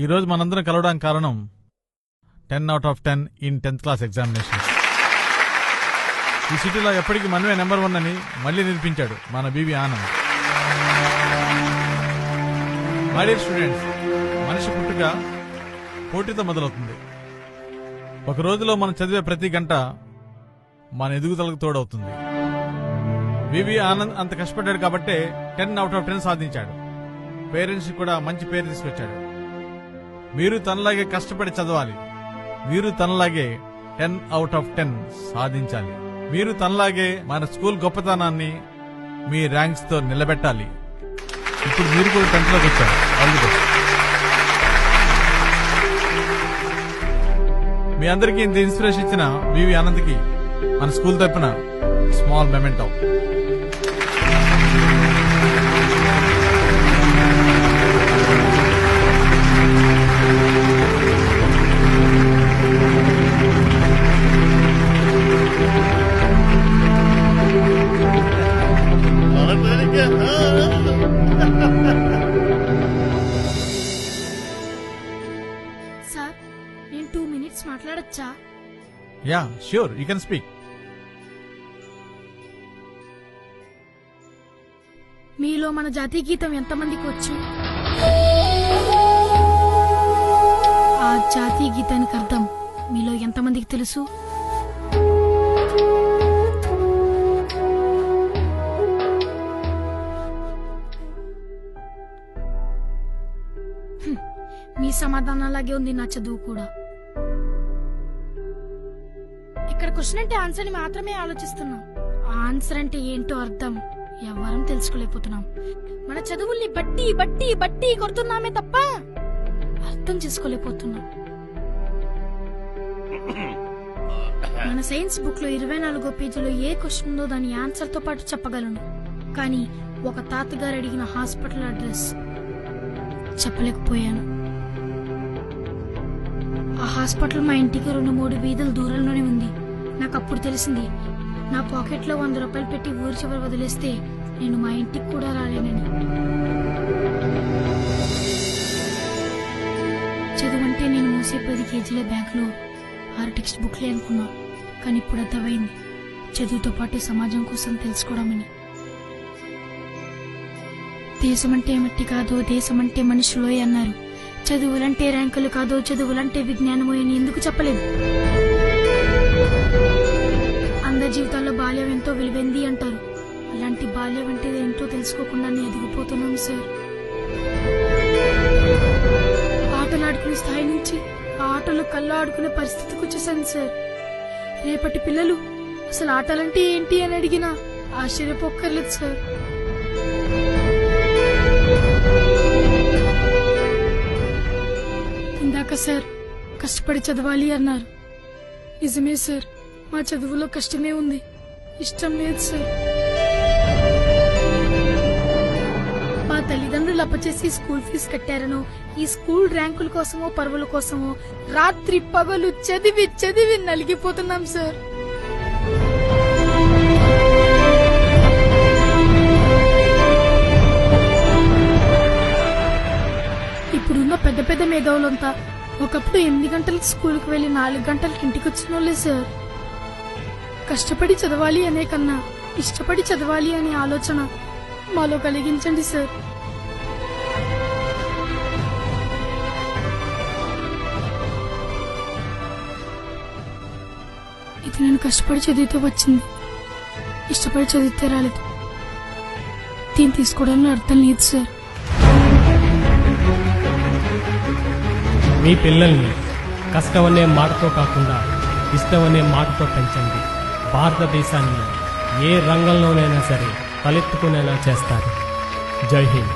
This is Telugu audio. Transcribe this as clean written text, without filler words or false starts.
ఈరోజు మనందరం కలవడానికి కారణం 10 out of 10 in 10th class examination. ఈ సిటీలో ఎప్పటికీ మనమే నెంబర్ 1 అని మళ్లీ నిరూపించాడు మన B V Anand. My dear students, మనిషి పుట్టుక పోటీతో మొదలవుతుంది. ఒక రోజులో మనం చదివే ప్రతి గంట మన ఎదుగుదలకు తోడవుతుంది. బీవీ ఆనంద్ అంత కష్టపడ్డాడు కాబట్టే 10 out of 10 సాధించాడు. పేరెంట్స్ కూడా మంచి పేరు తీసుకొచ్చాడు. మీరు తనలాగే కష్టపడి చదవాలి. మీరు తనలాగే 10 out of 10 సాధించాలి. మీరు తనలాగే మన స్కూల్ గొప్పతనాన్ని మీ ర్యాంక్స్ తో నిలబెట్టాలి. ఇప్పుడు మీరు కూడా 10th లోకి వచ్చారు. All the best. మీ అందరికీ ఇంత ఇన్స్పిరేషన్ ఇచ్చిన బీవీ ఆనంద్కి మన స్కూల్ తరపున స్మాల్ మెమెంటో. సార్, నేను 2 minutes మాట్లాడొచ్చా? Yeah, sure, you can speak. మీలో మన జాతీయ గీతం ఎంతమందికి వచ్చు? ఆ జాతీయ గీతానికి అర్థం మీలో ఎంతమందికి తెలుసు? మీ సమాధానం అలాగే ఉంది నా చదువు కూడా. ఇక్కడ క్వశ్చన్ అంటే ఆన్సర్ ని మాత్రమే ఆలోచిస్తున్నాం. ఆన్సర్ అంటే ఏంటో అర్థం ఎవరం తెలుసుకోలేకపోతున్నాం. మన చదువుల్ని బట్టి బట్టి బట్టి కొడుతున్నామే తప్ప అర్థం చేసుకోలేకపోతున్నాం. మన సైన్స్ బుక్ లో 24 పేజీలో ఏ క్వశ్చన్ ఉందో దాని ఆన్సర్ తో పాటు చెప్పగలను. కానీ ఒక తాతగారు అడిగిన హాస్పిటల్ అడ్రస్ చెప్పలేకపోయాను. ఆ హాస్పిటల్ మా ఇంటికి 2-3 వీధుల దూరంలోనే ఉంది. నాకు అప్పుడు తెలిసింది, నా పాకెట్ లో 100 రూపాయలు పెట్టి ఊరి చివరి వదిలేస్తే నేను మా ఇంటికి కూడా రాలేనని. చదువంటే నేను మోసే 10 కేజీల బ్యాగ్లో 6 టెక్స్ట్ బుక్లే అనుకున్నా. కానీ ఇప్పుడు అర్థమైంది, చదువుతో పాటు సమాజం కోసం తెలుసుకోవడమని. దేశమంటే మట్టి కాదో, దేశమంటే మనుషులోయ్ అన్నారు. చదువులంటే ర్యాంకులు కాదో, చదువులంటే విజ్ఞానమో అని ఎందుకు చెప్పలేదు? అందరి జీవితాల్లో బాల్యం ఎంతో విలువైంది అంటారు. అలాంటి బాల్యం అంటే ఎంతో తెలుసుకోకుండానే ఎదిగిపోతున్నాం సార్. ఆటలు ఆడుకునే స్థాయి నుంచి ఆటలు కళ్ళు ఆడుకునే పరిస్థితికి వచ్చేసాను సార్. రేపటి పిల్లలు అసలు ఆటలంటే ఏంటి అని అడిగినా ఆశ్చర్యపోక్కర్లేదు సార్. ఇందాక సార్ కష్టపడి చదవాలి అన్నారు. నిజమే సార్, మా చదువులో కష్టమే ఉంది, ఇష్టం లేదు సార్. మా తల్లిదండ్రులు అప్పచేసి స్కూల్ ఫీజు కట్టారనో, ఈ స్కూల్ ర్యాంకుల కోసమో పరువుల కోసమో రాత్రి పగలు చదివి చదివి నలిగిపోతున్నాం సార్. ఇప్పుడున్న పెద్ద పెద్ద మేధావులంతా ఒకప్పుడు 8 గంటలకు స్కూల్కి వెళ్లి 4 గంటలకు ఇంటికి వచ్చిన వాళ్ళే సార్. కష్టపడి చదవాలి అనే కన్నా ఇష్టపడి చదవాలి అనే ఆలోచన మాలో కలిగించండి సార్. ఇది నేను కష్టపడి చదివితే వచ్చింది, ఇష్టపడి చదివితే రాలేదు. దీన్ని తీసుకోవడంలో అర్థం లేదు సార్. మీ పిల్లల్ని కష్టమనే మాటతో కాకుండా ఇష్టమనే మాటతో పెంచండి. భారతదేశాన్ని ఏ రంగంలోనైనా సరే తలెత్తుకునేలా చేస్తారు. జై హింద్.